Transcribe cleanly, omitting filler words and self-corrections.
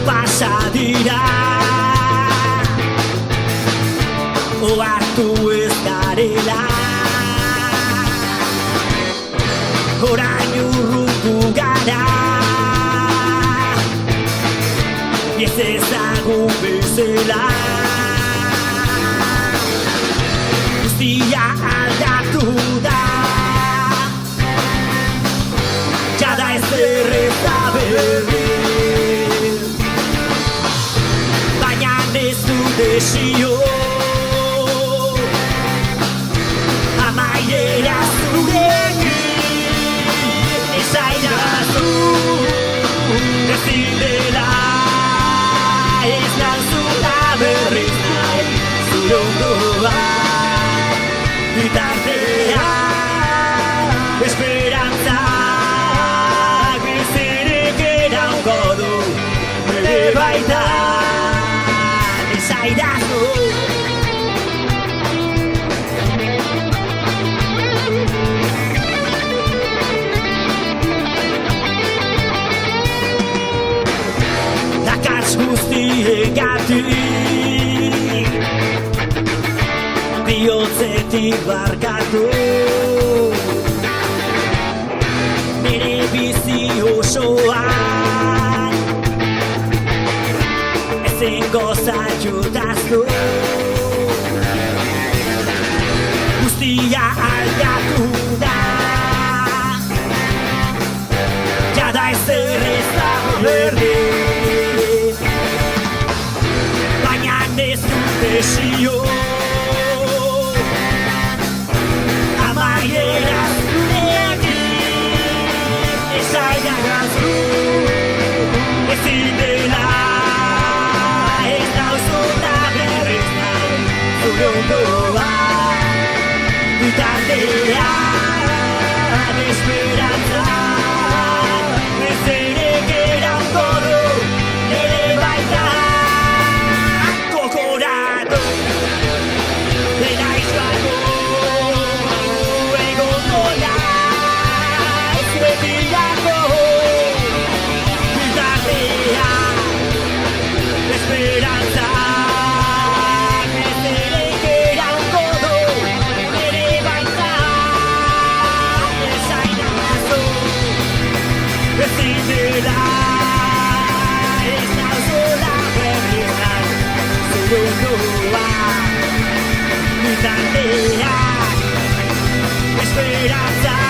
Pasa dira ohartu ez garela orain urrutu gara ez ezagun bezala guztia aldatu da jada ez erreza berri desio amaiera zurekin esaidazu ezin dela ez nauzula berriz nahi zure ondoa bitartean esperantzak bizirik iraungo du ere baita Dakars guztiegatik bihotzetik barkatu nire bizi osoan ezin gozatutaztu guztia aldatu da jada ez erreza berri baina ez dut desio amaiera zurekin esaidazu ezin dela bitartean esperantza ezerek iraungo du ere baita kokoratu dena izango egongo naiz betirako bitartean esperantza Bitartean esperanza